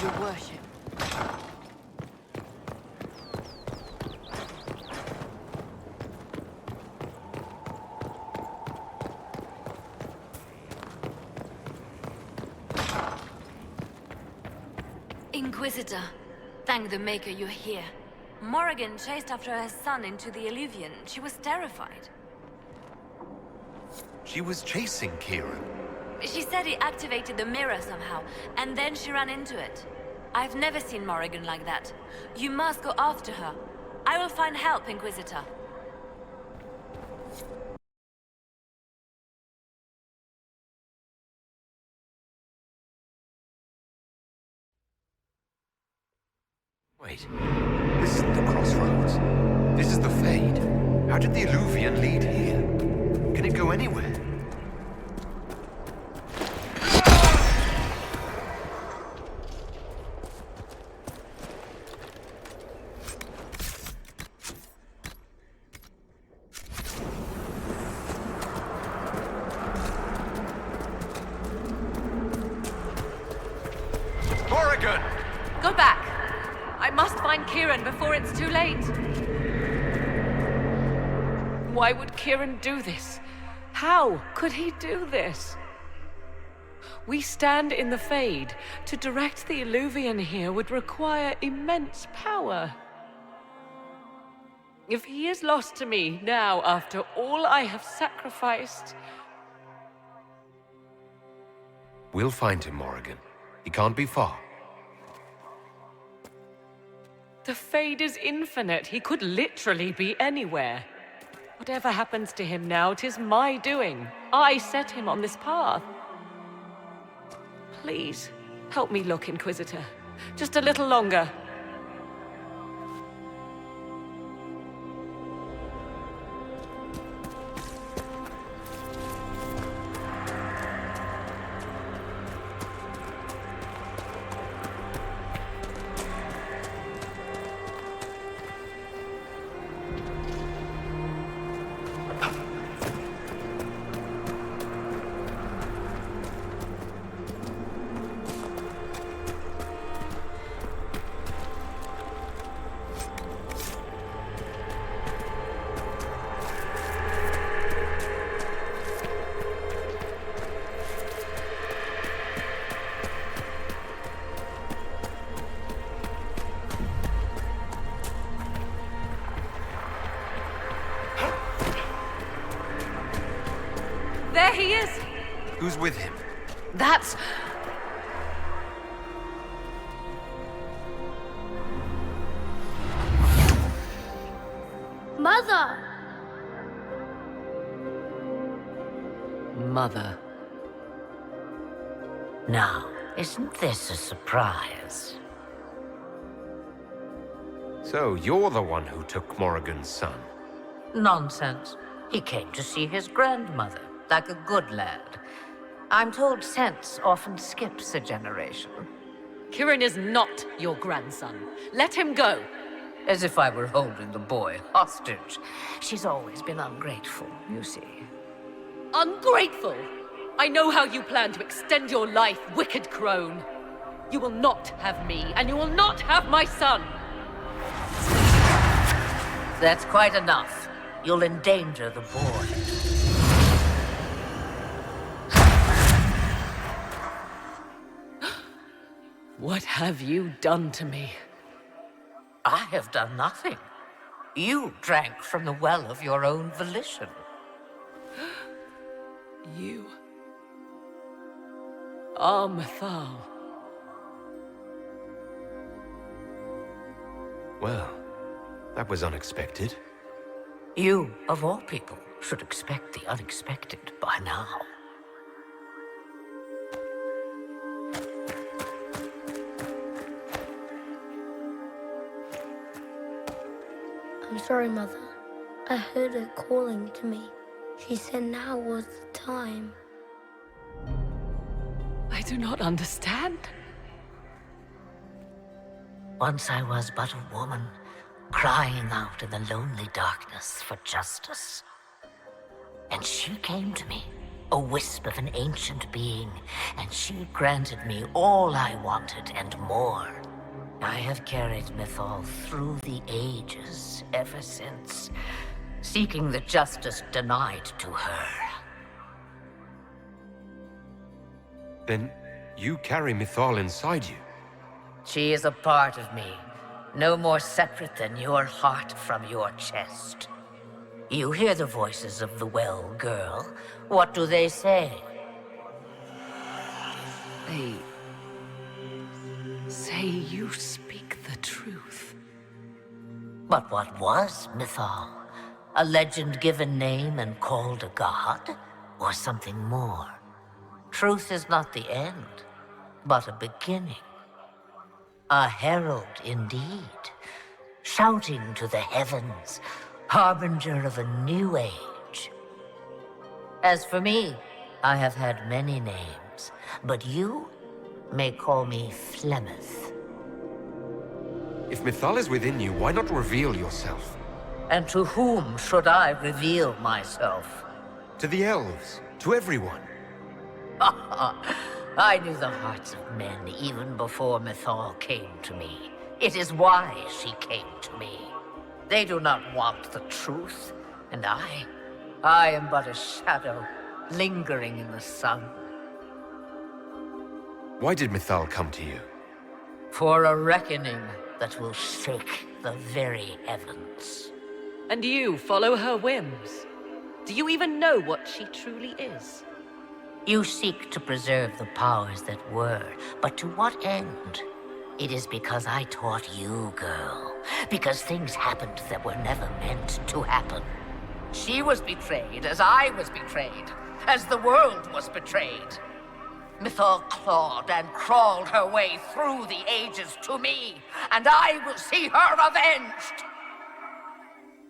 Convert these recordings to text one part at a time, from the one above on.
your worship. Inquisitor, thank the Maker you're here. Morrigan chased after her son into the Illuvian. She was terrified. She was chasing Kieran. She said he activated the mirror somehow, and then she ran into it. I've never seen Morrigan like that. You must go after her. I will find help, Inquisitor. Wait, this isn't the crossroads. This is the Fade. How did the Illuvian lead here? Can it go anywhere? Morrigan! Go back! I must find Kieran before it's too late. Why would Kieran do this? How could he do this? We stand in the Fade. To direct the Illuvian here would require immense power. If he is lost to me now after all I have sacrificed... We'll find him, Morrigan. He can't be far. The Fade is infinite. He could literally be anywhere. Whatever happens to him now, 'tis my doing. I set him on this path. Please, help me look, Inquisitor. Just a little longer. There he is! Who's with him? That's... Mother! Mother. Now, isn't this a surprise? So, you're the one who took Morrigan's son. Nonsense. He came to see his grandmother, like a good lad. I'm told sense often skips a generation. Kieran is not your grandson. Let him go. As if I were holding the boy hostage. She's always been ungrateful, you see. Ungrateful! I know how you plan to extend your life, wicked crone. You will not have me, and you will not have my son! That's quite enough. You'll endanger the boy. What have you done to me? I have done nothing. You drank from the well of your own volition. You... Armathal. Well, that was unexpected. You, of all people, should expect the unexpected by now. I'm sorry, Mother. I heard her calling to me. She said now was the time. I do not understand. Once I was but a woman, crying out in the lonely darkness for justice. And she came to me, a wisp of an ancient being, and she granted me all I wanted and more. I have carried Mythal through the ages ever since, seeking the justice denied to her. Then you carry Mythal inside you? She is a part of me, no more separate than your heart from your chest. You hear the voices of the well girl. What do they say? They say you speak the truth. But what was Mythal? A legend given name and called a god? Or something more? Truth is not the end, but a beginning. A herald indeed, shouting to the heavens, harbinger of a new age. As for me, I have had many names, but you may call me Flemeth. If Mythal is within you, why not reveal yourself? And to whom should I reveal myself? To the elves, to everyone. I knew the hearts of men even before Mythal came to me. It is why she came to me. They do not want the truth, and I am but a shadow, lingering in the sun. Why did Mythal come to you? For a reckoning that will shake the very heavens. And you follow her whims. Do you even know what she truly is? You seek to preserve the powers that were, but to what end? It is because I taught you, girl. Because things happened that were never meant to happen. She was betrayed as I was betrayed, as the world was betrayed. Mythal clawed and crawled her way through the ages to me, and I will see her avenged!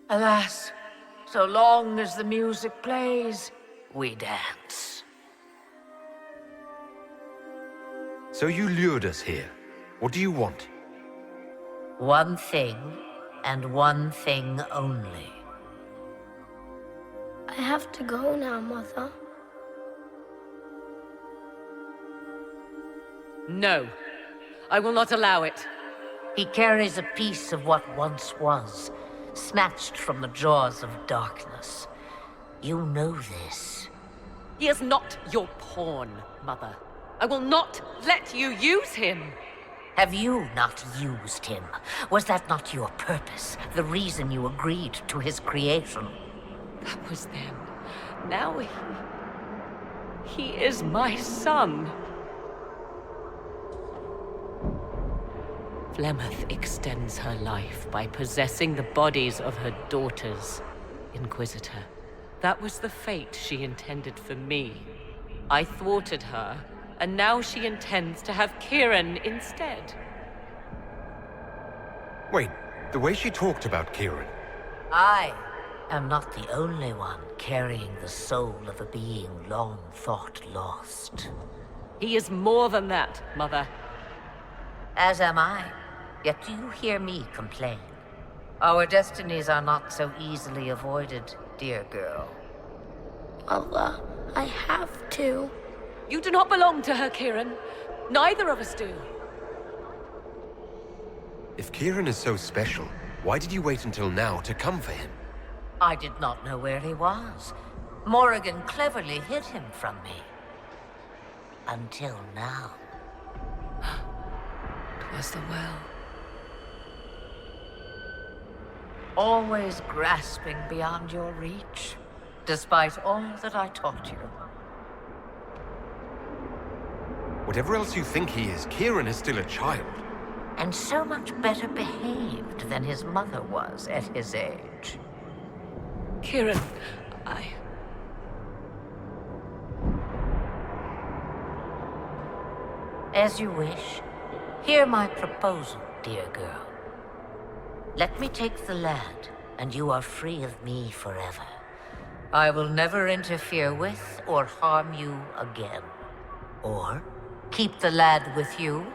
Alas, so long as the music plays, we dance. So you lured us here. What do you want? One thing, and one thing only. I have to go now, Mother. No, I will not allow it. He carries a piece of what once was, snatched from the jaws of darkness. You know this. He is not your pawn, Mother. I will not let you use him. Have you not used him? Was that not your purpose? The reason you agreed to his creation? That was then. Now he is my son. Flemeth extends her life by possessing the bodies of her daughters, Inquisitor. That was the fate she intended for me. I thwarted her, and now she intends to have Kieran instead. Wait, the way she talked about Kieran. I am not the only one carrying the soul of a being long thought lost. He is more than that, Mother. As am I. Yet do you hear me complain? Our destinies are not so easily avoided, dear girl. Mother, I have to. You do not belong to her, Kieran. Neither of us do. If Kieran is so special, why did you wait until now to come for him? I did not know where he was. Morrigan cleverly hid him from me. Until now. It was the well. Always grasping beyond your reach, despite all that I taught you. Whatever else you think he is, Kieran is still a child. And so much better behaved than his mother was at his age. Kieran, As you wish. Hear my proposal, dear girl. Let me take the lad, and you are free of me forever. I will never interfere with or harm you again. Or keep the lad with you,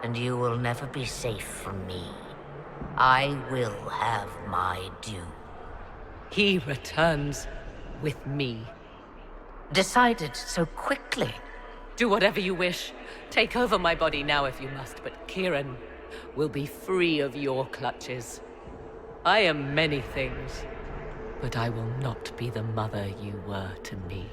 and you will never be safe from me. I will have my due. he returns with me. Decided so quickly. Do whatever you wish. Take over my body now if you must, but Kieran will be free of your clutches. I am many things, but I will not be the mother you were to me.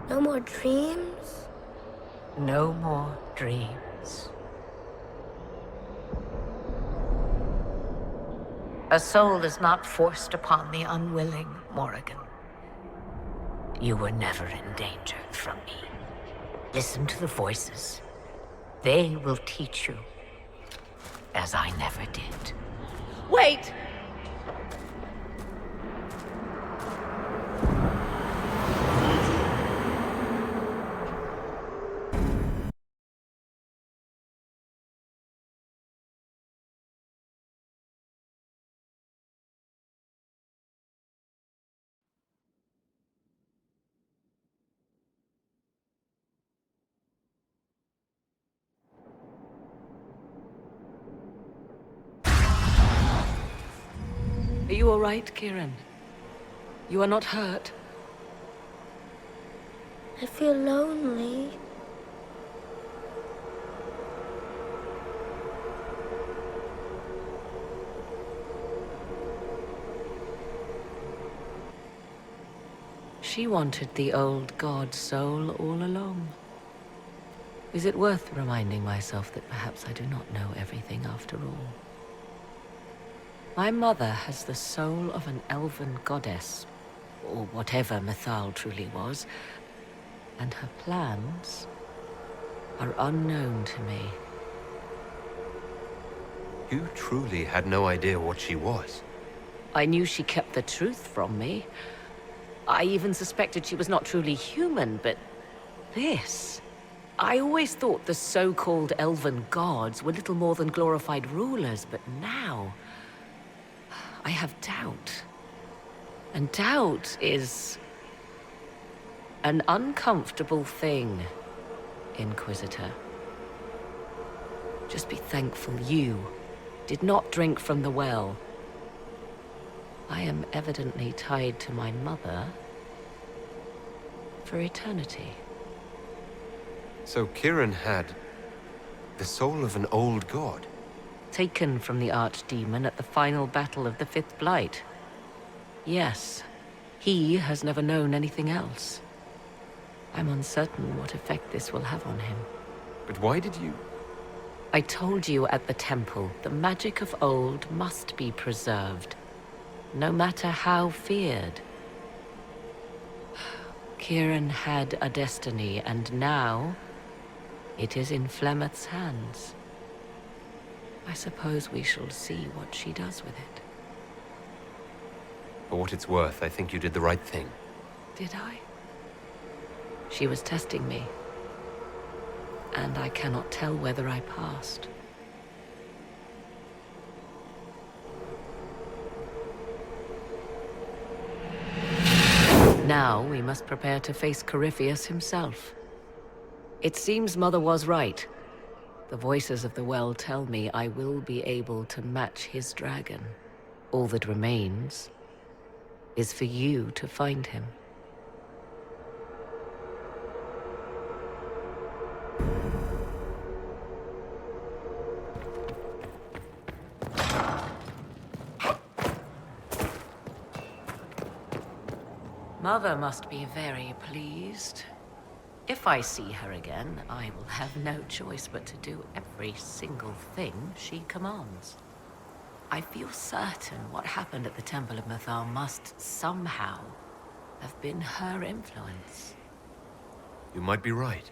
No more dreams? No more dreams. A soul is not forced upon the unwilling, Morrigan. You were never in danger from me. Listen to the voices. They will teach you, as I never did. Wait! Are you all right, Kieran? You are not hurt? I feel lonely. She wanted the old god soul all along. Is it worth reminding myself that perhaps I do not know everything after all? My mother has the soul of an elven goddess, or whatever Mythal truly was, and her plans are unknown to me. You truly had no idea what she was. I knew she kept the truth from me. I even suspected she was not truly human, but this... I always thought the so-called elven gods were little more than glorified rulers, but now... I have doubt. And doubt is... an uncomfortable thing, Inquisitor. Just be thankful you did not drink from the well. I am evidently tied to my mother for eternity. So Kieran had the soul of an old god. Taken from the archdemon at the final battle of the Fifth Blight. Yes, he has never known anything else. I'm uncertain what effect this will have on him. But why did you... I told you at the temple, the magic of old must be preserved, no matter how feared. Kieran had a destiny, and now it is in Flemeth's hands. I suppose we shall see what she does with it. For what it's worth, I think you did the right thing. Did I? She was testing me, and I cannot tell whether I passed. Now we must prepare to face Corypheus himself. It seems Mother was right. The voices of the well tell me I will be able to match his dragon. All that remains is for you to find him. Mother must be very pleased. If I see her again, I will have no choice but to do every single thing she commands. I feel certain what happened at the Temple of Mythal must somehow have been her influence. You might be right.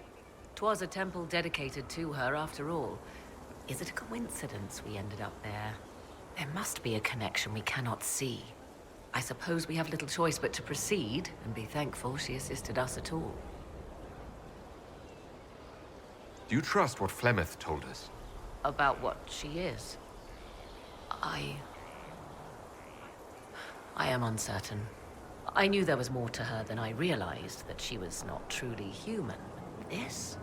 'Twas a temple dedicated to her after all. Is it a coincidence we ended up there? There must be a connection we cannot see. I suppose we have little choice but to proceed and be thankful she assisted us at all. Do you trust what Flemeth told us? About what she is. I am uncertain. I knew there was more to her than I realized, that she was not truly human. This?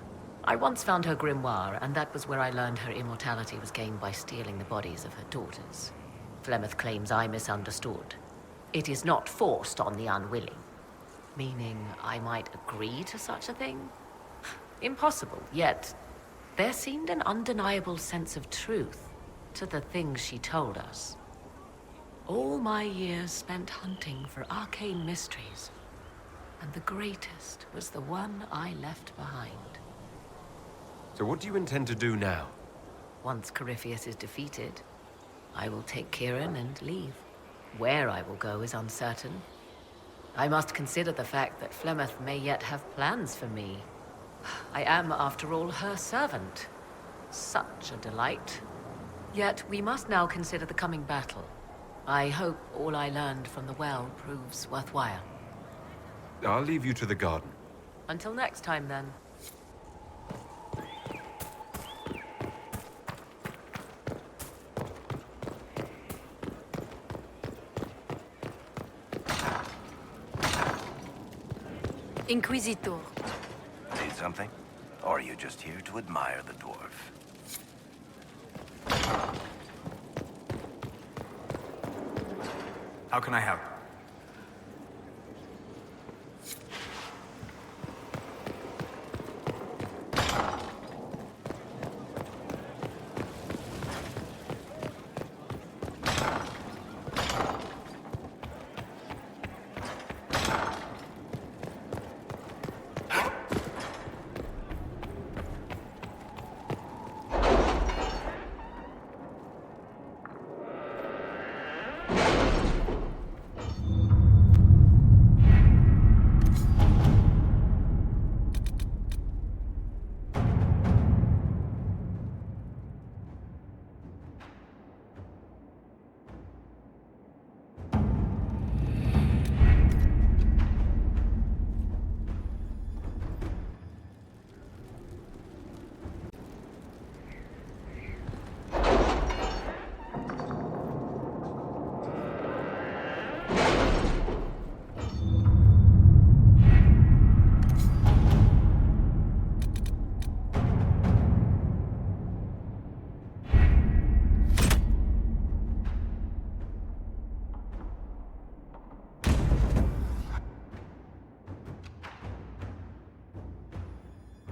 I once found her grimoire, and that was where I learned her immortality was gained by stealing the bodies of her daughters. Flemeth claims I misunderstood. It is not forced on the unwilling. Meaning I might agree to such a thing? Impossible, yet there seemed an undeniable sense of truth to the things she told us. All my years spent hunting for arcane mysteries, and the greatest was the one I left behind. So what do you intend to do now? Once Corypheus is defeated, I will take Kieran and leave. Where I will go is uncertain. I must consider the fact that Flemeth may yet have plans for me. I am, after all, her servant. Such a delight. Yet we must now consider the coming battle. I hope all I learned from the well proves worthwhile. I'll leave you to the garden. Until next time, then. Inquisitor. Need something? Or are you just here to admire the dwarf? How can I help?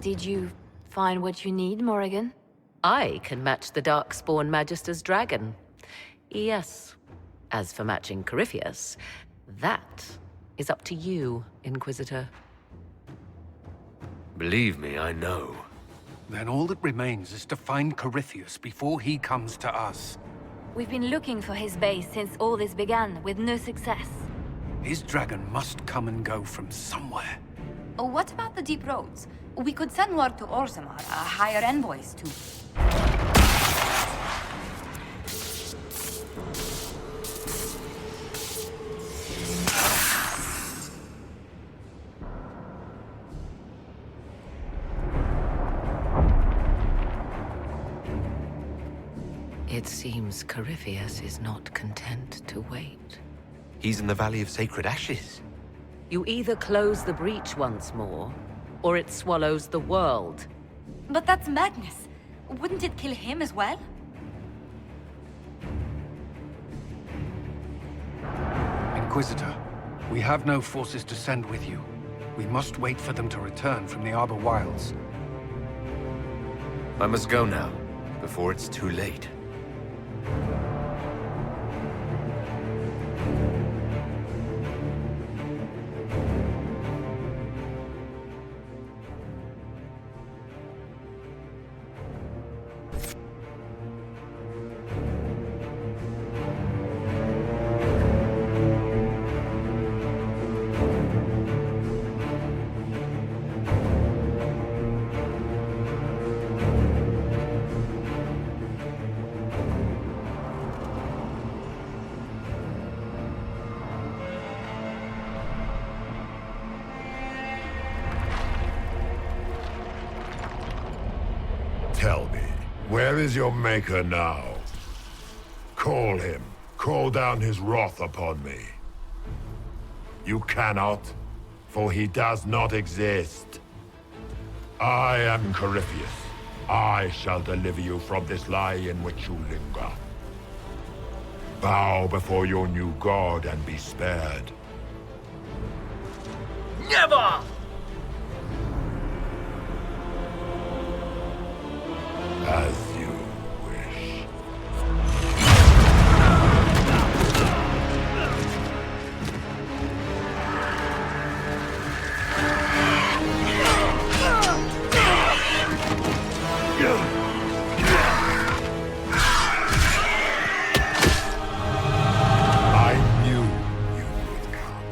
Did you find what you need, Morrigan? I can match the Darkspawn Magister's dragon. Yes. As for matching Corypheus, that is up to you, Inquisitor. Believe me, I know. Then all that remains is to find Corypheus before he comes to us. We've been looking for his base since all this began, with no success. His dragon must come and go from somewhere. Oh, what about the deep roads? We could send word to Orzammar, hire envoys to... It seems Corypheus is not content to wait. He's in the Valley of Sacred Ashes. You either close the breach once more, or it swallows the world. But that's madness. Wouldn't it kill him as well? Inquisitor, we have no forces to send with you. We must wait for them to return from the Arbor Wilds. I must go now, before it's too late. Tell me, where is your maker now? Call him. Call down his wrath upon me. You cannot, for he does not exist. I am Corypheus. I shall deliver you from this lie in which you linger. Bow before your new god and be spared. Never! As you wish. I knew you would come.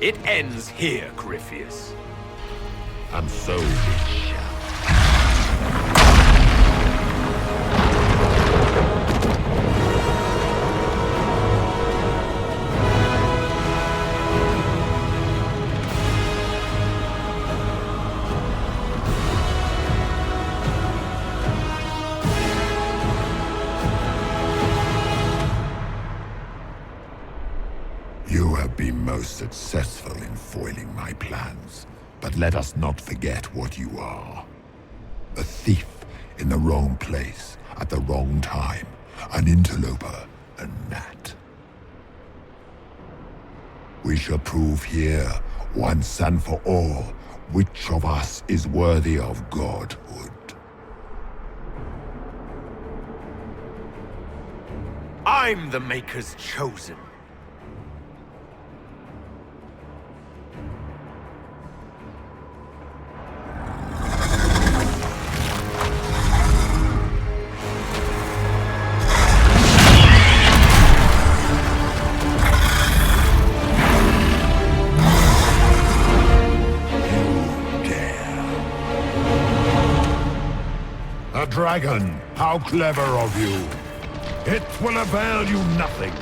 It ends here, Corypheus. And so it shall. You have been most successful in foiling my plans, but let us not forget what you are. A thief in the wrong place at the wrong time, an interloper, a gnat. We shall prove here, once and for all, which of us is worthy of godhood. I'm the Maker's chosen. A dragon! How clever of you! It will avail you nothing.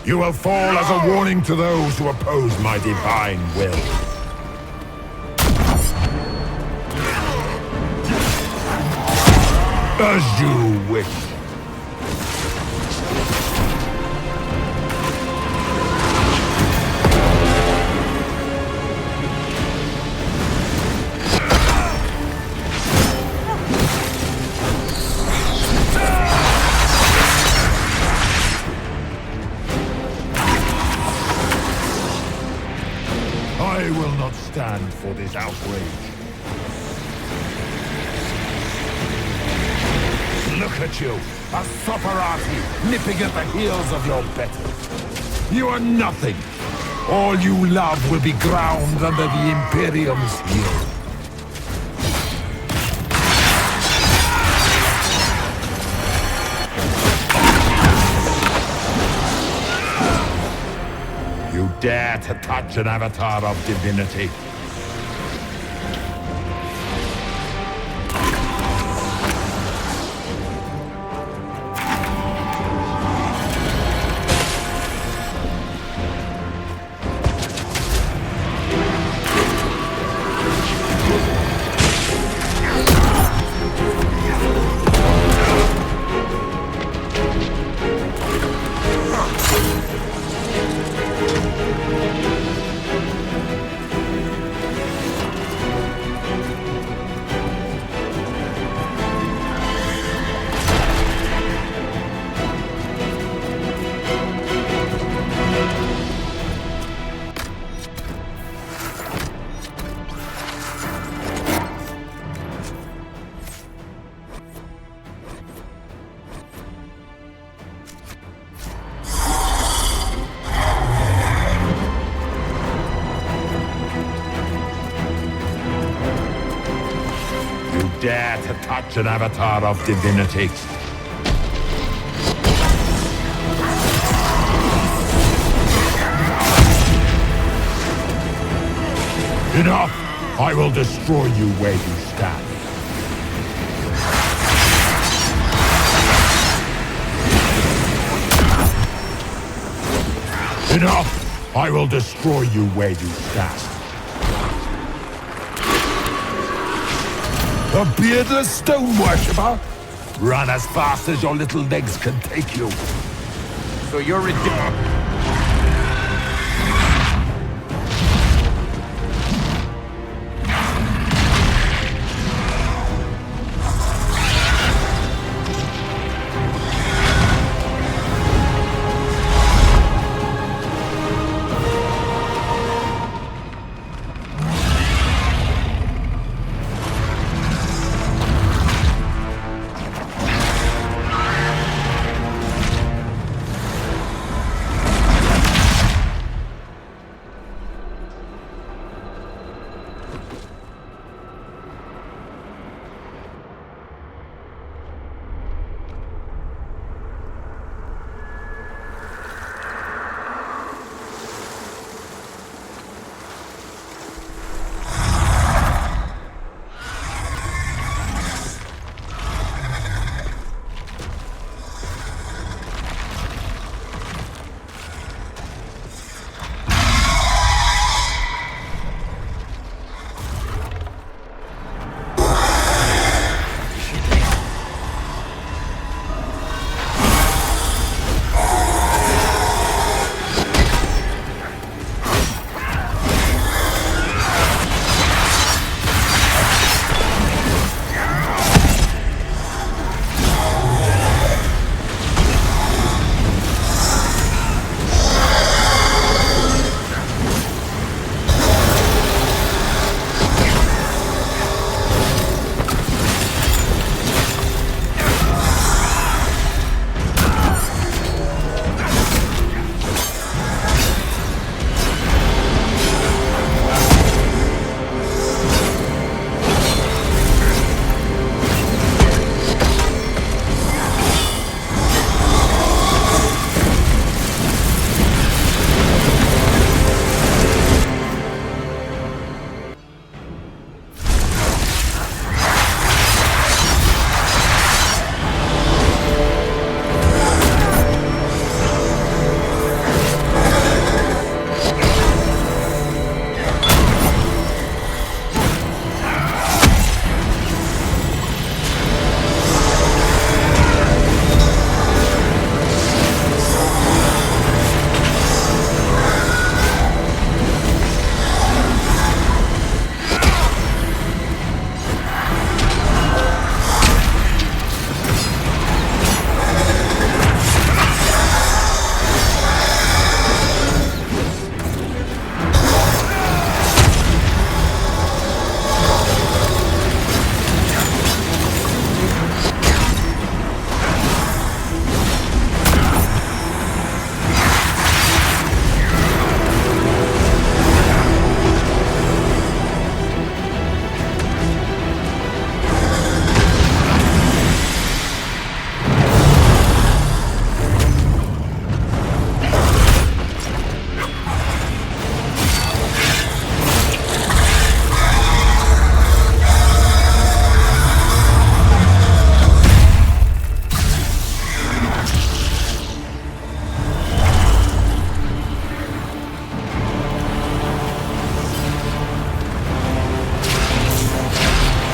You will fall as a warning to those who oppose my divine will. As you wish. I will not stand for this outrage. Look at you, a sopperati nipping at the heels of your betters. You are nothing. All you love will be ground under the Imperium's heel. You dare to touch an avatar of divinity? Dare to touch an avatar of divinity? Enough! I will destroy you where you stand. Enough! I will destroy you where you stand. A beardless stone worshipper? Run as fast as your little legs can take you. So you're ridiculous.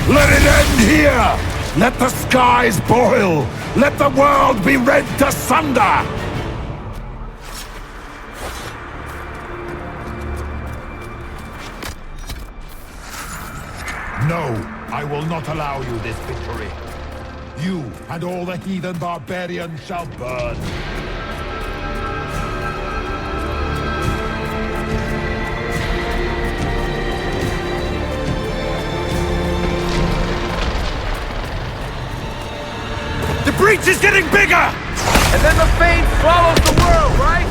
Let it end here! Let the skies boil! Let the world be rent asunder! No, I will not allow you this victory. You and all the heathen barbarians shall burn. The breach is getting bigger! And then the Fade swallows the world, right?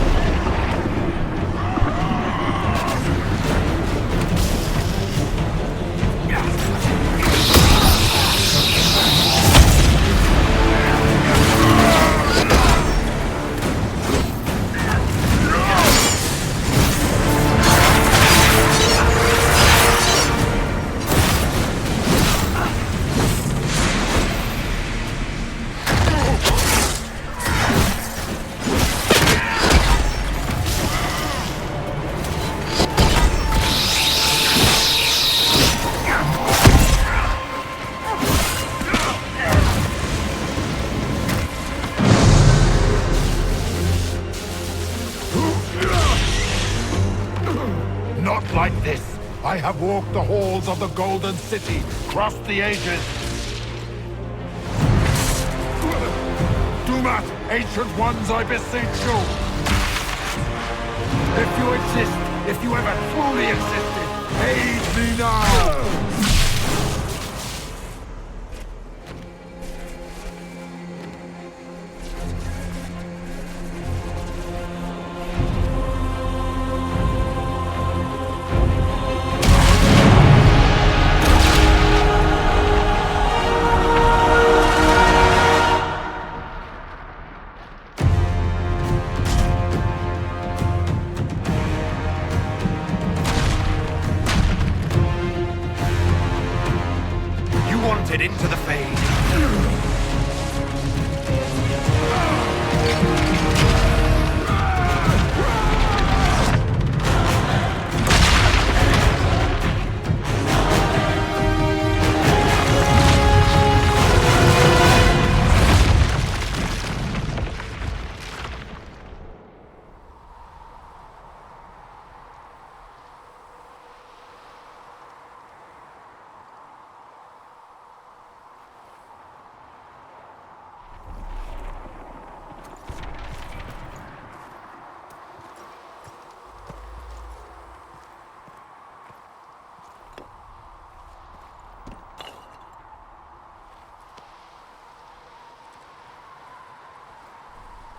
have walked the halls of the Golden City, crossed the ages. Do not, ancient ones, I beseech you! If you exist, if you ever truly existed, aid me now! Into the Fade.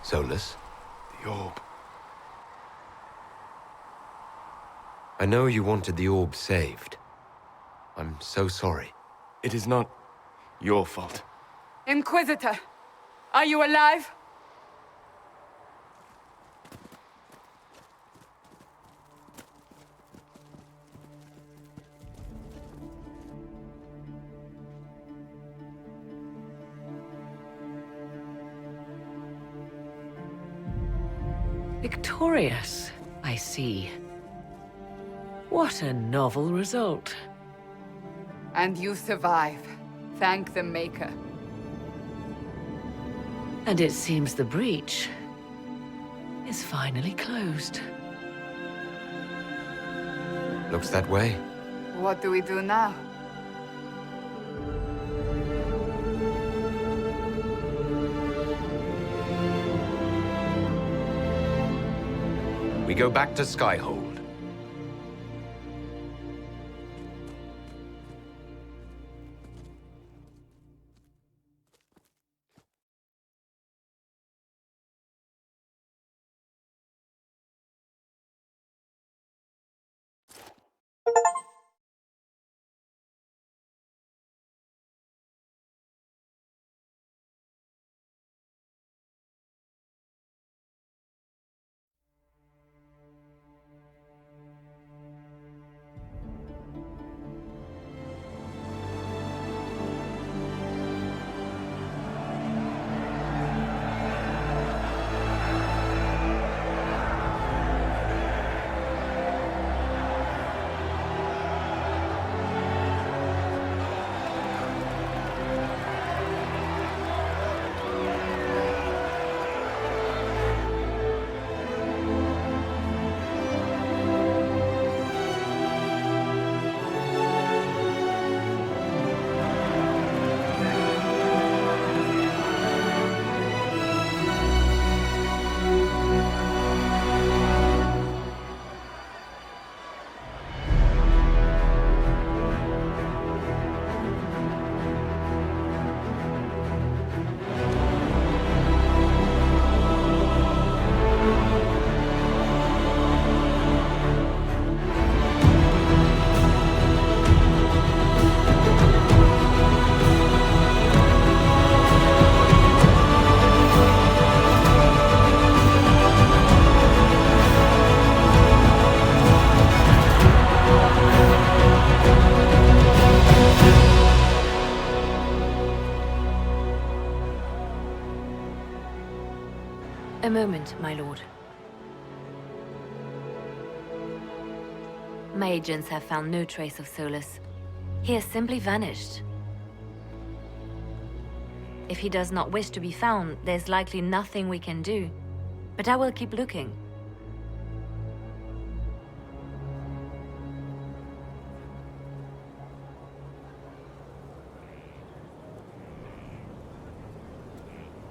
Solus? The orb. I know you wanted the orb saved. I'm so sorry. It is not your fault. Inquisitor, are you alive? Victorious, I see. What a novel result. And you survive. Thank the Maker. And it seems the breach is finally closed. Looks that way. What do we do now? We go back to Skyhold. A moment, my lord. My agents have found no trace of Solus. He has simply vanished. If he does not wish to be found, there's likely nothing we can do. But I will keep looking.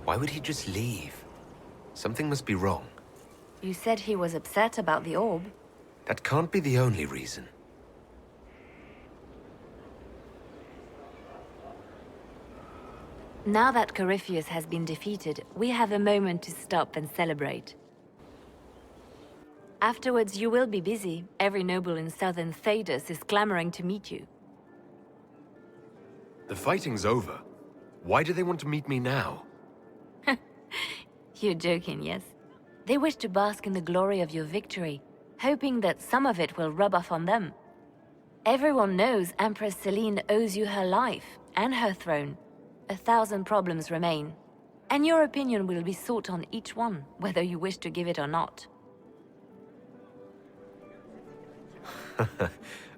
Why would he just leave? Something must be wrong. You said he was upset about the orb. That can't be the only reason. Now that Corypheus has been defeated, we have a moment to stop and celebrate. Afterwards, you will be busy. Every noble in southern Thedas is clamoring to meet you. The fighting's over. Why do they want to meet me now? You're joking, yes? They wish to bask in the glory of your victory, hoping that some of it will rub off on them. Everyone knows Empress Celine owes you her life and her throne. 1,000 problems remain, and your opinion will be sought on each one, whether you wish to give it or not.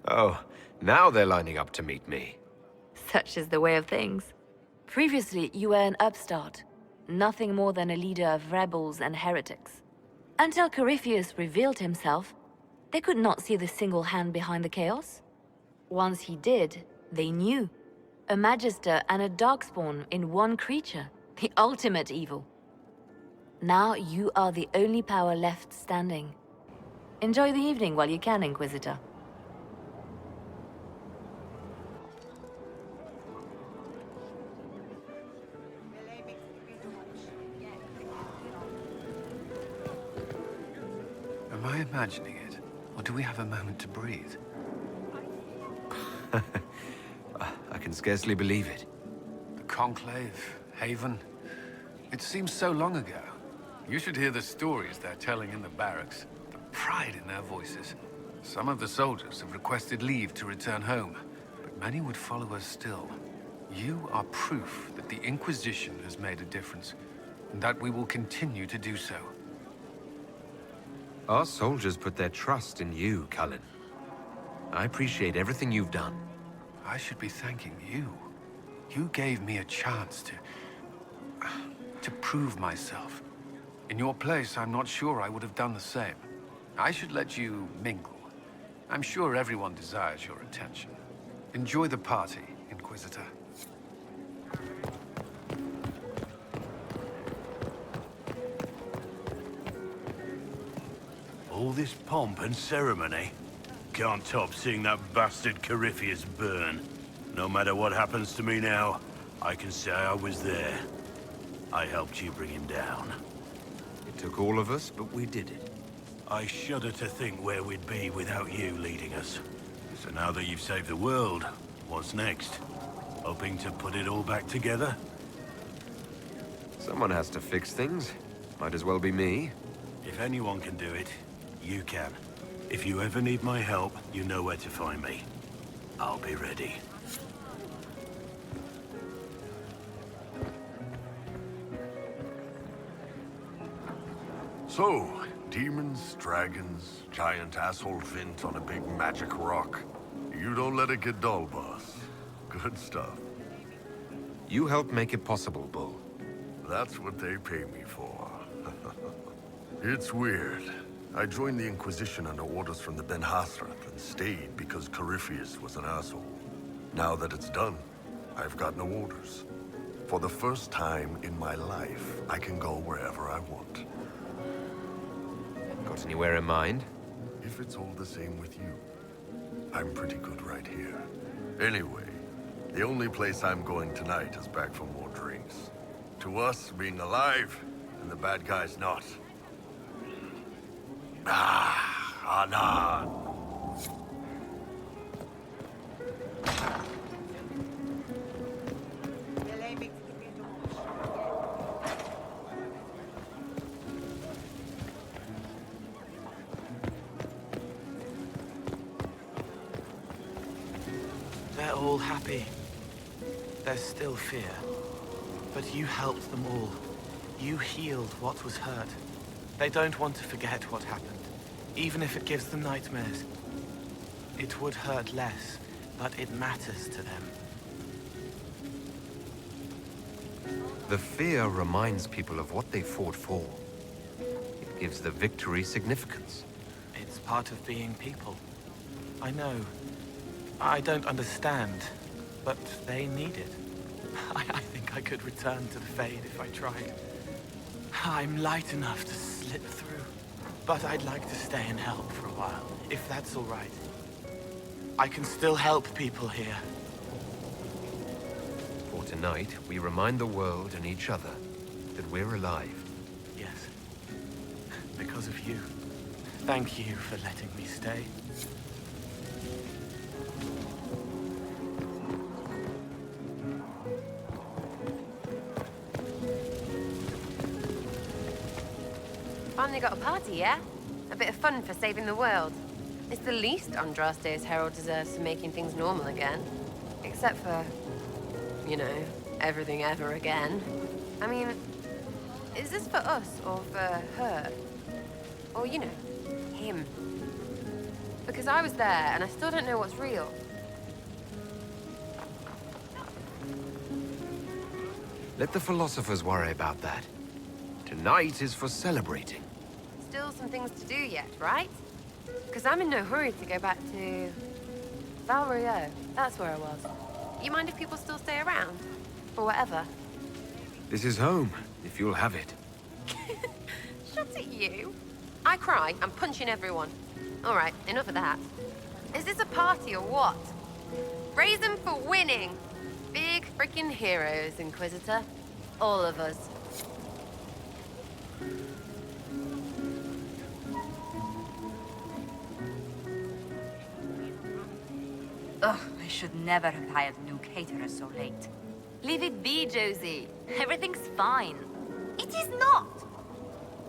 Oh, now they're lining up to meet me. Such is the way of things. Previously, you were an upstart, nothing more than a leader of rebels and heretics. Until Corypheus revealed himself, they could not see the single hand behind the chaos. Once he did, they knew. A Magister and a Darkspawn in one creature, the ultimate evil. Now you are the only power left standing. Enjoy the evening while you can, Inquisitor. Am I imagining it? Or do we have a moment to breathe? I can scarcely believe it. The Conclave, Haven. It seems so long ago. You should hear the stories they're telling in the barracks. The pride in their voices. Some of the soldiers have requested leave to return home, but many would follow us still. You are proof that the Inquisition has made a difference, and that we will continue to do so. Our soldiers put their trust in you, Cullen. I appreciate everything you've done. I should be thanking you. You gave me a chance to prove myself. In your place, I'm not sure I would have done the same. I should let you mingle. I'm sure everyone desires your attention. Enjoy the party, Inquisitor. All this pomp and ceremony? Can't top seeing that bastard Corypheus burn. No matter what happens to me now, I can say I was there. I helped you bring him down. It took all of us, but we did it. I shudder to think where we'd be without you leading us. So now that you've saved the world, what's next? Hoping to put it all back together? Someone has to fix things. Might as well be me. If anyone can do it, you can. If you ever need my help, you know where to find me. I'll be ready. So, demons, dragons, giant asshole Vint on a big magic rock. You don't let it get dull, boss. Good stuff. You helped make it possible, Bull. That's what they pay me for. It's weird. I joined the Inquisition under orders from the Ben Hasrath and stayed because Corypheus was an asshole. Now that it's done, I've got no orders. For the first time in my life, I can go wherever I want. Got anywhere in mind? If it's all the same with you, I'm pretty good right here. Anyway, the only place I'm going tonight is back for more drinks. To us, being alive, and the bad guys not. Anan. They're all happy. There's still fear. But you helped them all. You healed what was hurt. They don't want to forget what happened, even if it gives them nightmares. It would hurt less, but it matters to them. The fear reminds people of what they fought for. It gives the victory significance. It's part of being people. I know. I don't understand, but they need it. I think I could return to the Fade if I tried. I'm light enough to slip through. But I'd like to stay and help for a while, if that's all right. I can still help people here. For tonight, we remind the world and each other that we're alive. Yes. Because of you. Thank you for letting me stay. Finally got a party, yeah? A bit of fun for saving the world. It's the least Andraste's herald deserves for making things normal again. Except for, you know, everything ever again. I mean, is this for us or for her? Or, you know, him? Because I was there and I still don't know what's real. Let the philosophers worry about that. Tonight is for celebrating. Still some things to do yet, right? Because I'm in no hurry to go back to... Valrio. That's where I was. You mind if people still stay around? Or whatever? This is home, if you'll have it. Shut at you. I cry, I'm punching everyone. All right, enough of that. Is this a party or what? Raise them for winning. Big freaking heroes, Inquisitor. All of us. Ugh, I should never have hired a new caterer so late. Leave it be, Josie. Everything's fine. It is not!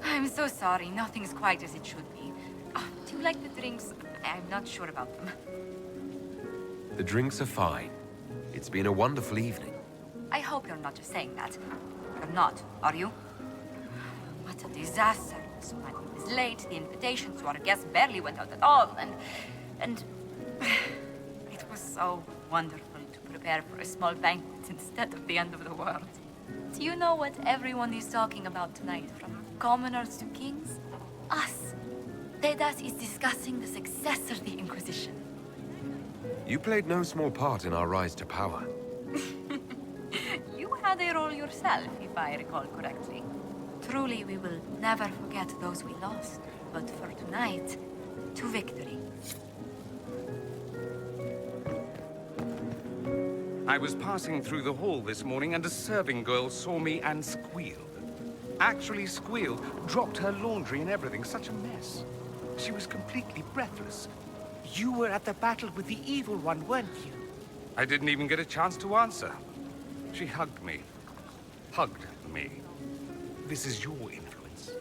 I'm so sorry, nothing's quite as it should be. Do you like the drinks? I'm not sure about them. The drinks are fine. It's been a wonderful evening. I hope you're not just saying that. You're not, are you? What a disaster. So I was late, the invitation to our guests barely went out at all, and... It was so wonderful to prepare for a small banquet instead of the end of the world. Do you know what everyone is talking about tonight, from commoners to kings? Us. Dedas is discussing the successor of the Inquisition. You played no small part in our rise to power. You had a role yourself, if I recall correctly. Truly, we will never forget those we lost. But for tonight, to victory. I was passing through the hall this morning and a serving girl saw me and squealed. Actually squealed, dropped her laundry and everything, such a mess. She was completely breathless. You were at the battle with the evil one, weren't you? I didn't even get a chance to answer. She hugged me. Hugged me. This is your influence.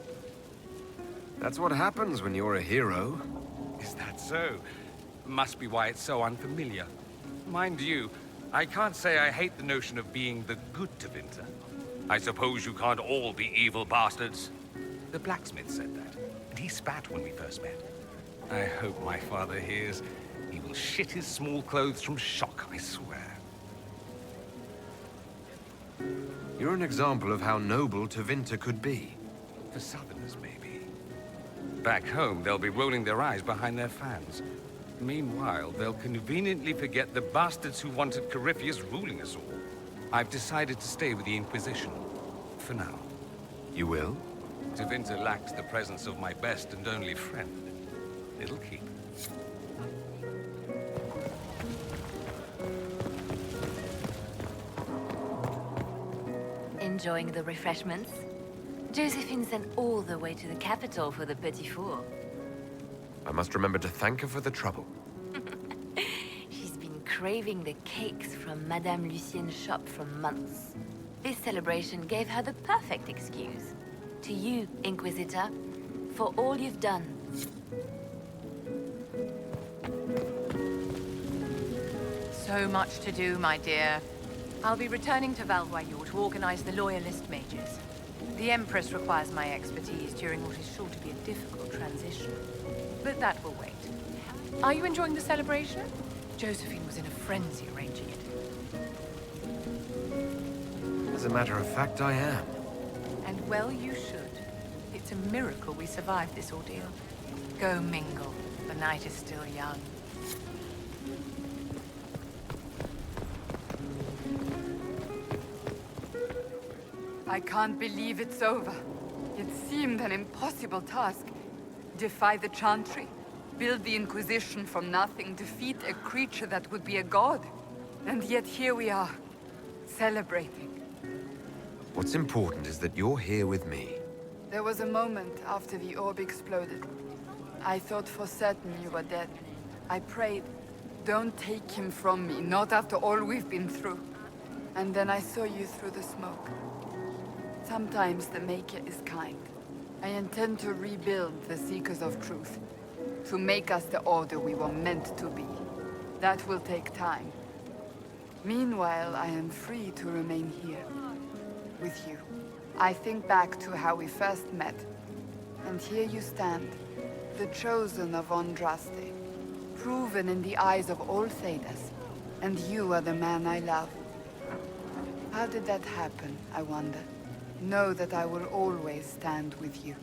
That's what happens when you're a hero. Is that so? Must be why it's so unfamiliar. Mind you, I can't say I hate the notion of being the good Tevinter. I suppose you can't all be evil bastards. The blacksmith said that, and he spat when we first met. I hope my father hears. He will shit his small clothes from shock, I swear. You're an example of how noble Tevinter could be. For Southerners, maybe. Back home, they'll be rolling their eyes behind their fans. Meanwhile, they'll conveniently forget the bastards who wanted Corypheus ruling us all. I've decided to stay with the Inquisition. For now. You will? Tevinter lacks the presence of my best and only friend. It'll keep. Enjoying the refreshments? Josephine sent all the way to the capital for the petit four. I must remember to thank her for the trouble. She's been craving the cakes from Madame Lucien's shop for months. This celebration gave her the perfect excuse. To you, Inquisitor, for all you've done. So much to do, my dear. I'll be returning to Valroyaux to organize the Loyalist mages. The Empress requires my expertise during what is sure to be a difficult transition. But that will wait. Are you enjoying the celebration? Josephine was in a frenzy arranging it. As a matter of fact, I am. And well you should. It's a miracle we survived this ordeal. Go mingle. The night is still young. I can't believe it's over. It seemed an impossible task. Defy the Chantry, build the Inquisition from nothing, defeat a creature that would be a god. And yet here we are, celebrating. What's important is that you're here with me. There was a moment after the orb exploded. I thought for certain you were dead. I prayed, don't take him from me, not after all we've been through. And then I saw you through the smoke. Sometimes the Maker is kind. I intend to rebuild the Seekers of Truth, to make us the Order we were meant to be. That will take time. Meanwhile, I am free to remain here, with you. I think back to how we first met, and here you stand, the chosen of Andraste, proven in the eyes of all Thedas, and you are the man I love. How did that happen, I wonder? Know that I will always stand with you.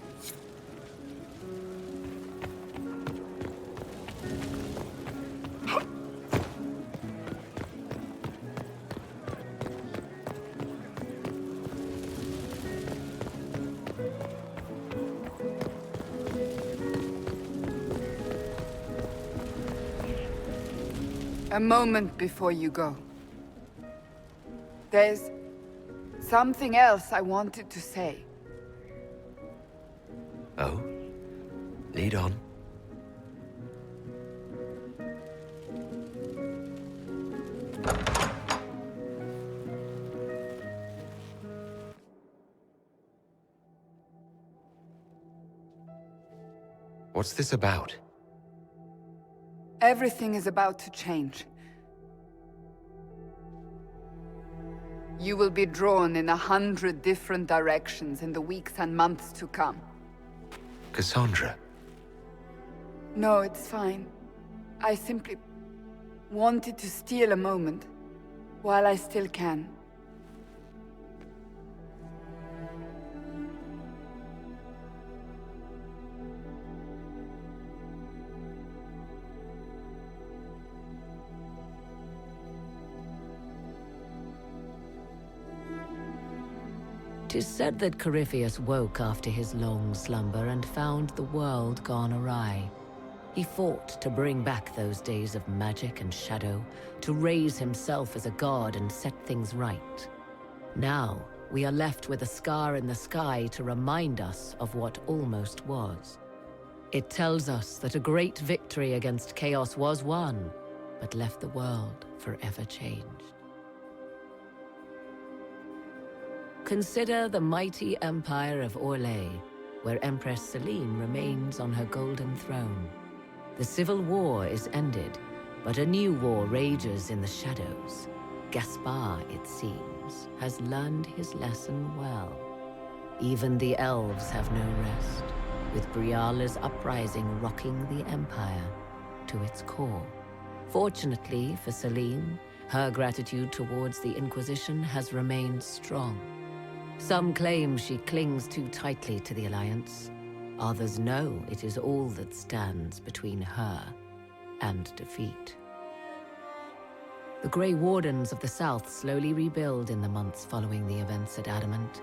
A moment before you go. There's something else I wanted to say. Oh? Lead on. What's this about? Everything is about to change. You will be drawn in 100 different directions in the weeks and months to come. Cassandra. No, it's fine. I simply wanted to steal a moment, while I still can. It is said that Corypheus woke after his long slumber and found the world gone awry. He fought to bring back those days of magic and shadow, to raise himself as a god and set things right. Now, we are left with a scar in the sky to remind us of what almost was. It tells us that a great victory against chaos was won, but left the world forever changed. Consider the mighty empire of Orlais, where Empress Celine remains on her golden throne. The civil war is ended, but a new war rages in the shadows. Gaspar, it seems, has learned his lesson well. Even the elves have no rest, with Briala's uprising rocking the empire to its core. Fortunately for Celine, her gratitude towards the Inquisition has remained strong. Some claim she clings too tightly to the Alliance. Others know it is all that stands between her and defeat. The Grey Wardens of the South slowly rebuild in the months following the events at Adamant.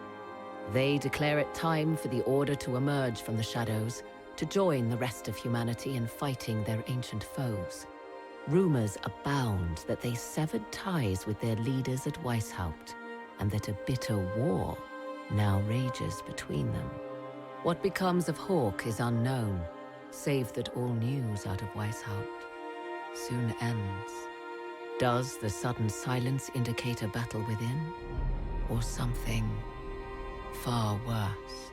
They declare it time for the Order to emerge from the shadows, to join the rest of humanity in fighting their ancient foes. Rumors abound that they severed ties with their leaders at Weishaupt, and that a bitter war now rages between them. What becomes of Hawke is unknown, save that all news out of Weishaupt soon ends. Does the sudden silence indicate a battle within, or something far worse?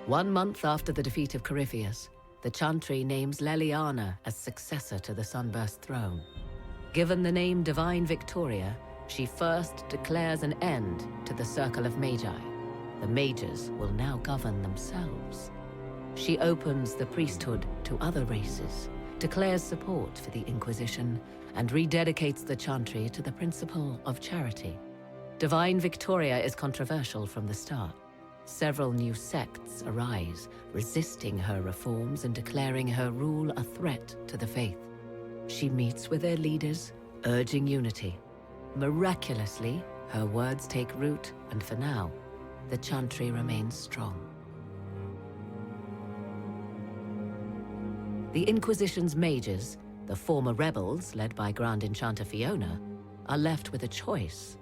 1 month after the defeat of Corypheus, the Chantry names Leliana as successor to the Sunburst throne. Given the name Divine Victoria, she first declares an end to the Circle of Magi. The mages will now govern themselves. She opens the priesthood to other races, declares support for the Inquisition, and rededicates the Chantry to the principle of charity. Divine Victoria is controversial from the start. Several new sects arise, resisting her reforms and declaring her rule a threat to the faith. She meets with their leaders, urging unity. Miraculously, Her words take root, and for now, the chantry remains strong. The Inquisition's mages, the former rebels led by Grand Enchanter Fiona, are left with a choice.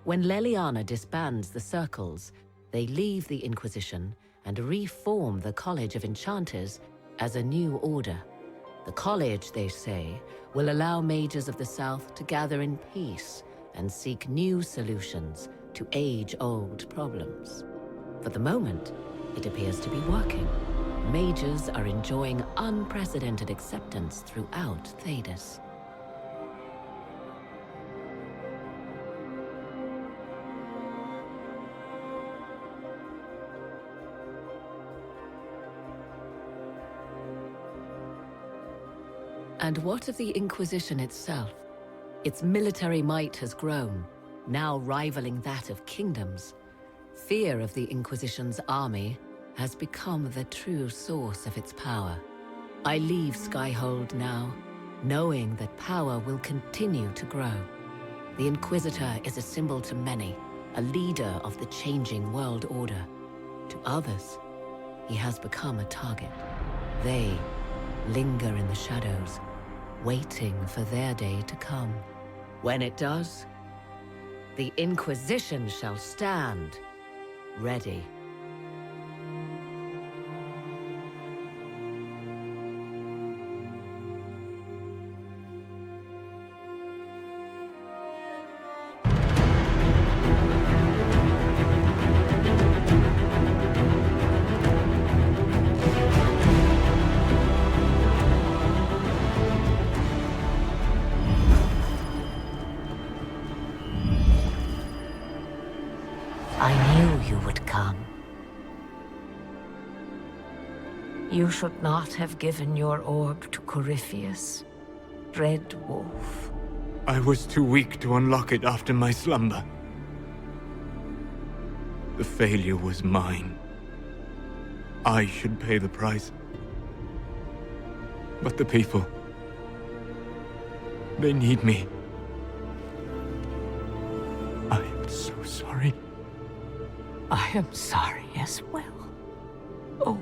When Leliana disbands the circles, they leave the Inquisition and reform the College of Enchanters as a new order. The college, they say, will allow mages of the South to gather in peace and seek new solutions to age-old problems. For the moment, it appears to be working. Mages are enjoying unprecedented acceptance throughout Thedas. And what of the Inquisition itself? Its military might has grown, now rivaling that of kingdoms. Fear of the Inquisition's army has become the true source of its power. I leave Skyhold now, knowing that power will continue to grow. The Inquisitor is a symbol to many, a leader of the changing world order. To others, he has become a target. They linger in the shadows, waiting for their day to come. When it does, the Inquisition shall stand ready. I knew you would come. You should not have given your orb to Corypheus, Red Wolf. I was too weak to unlock it after my slumber. The failure was mine. I should pay the price. But the people... they need me. I am so sorry. I am sorry as well. Oh,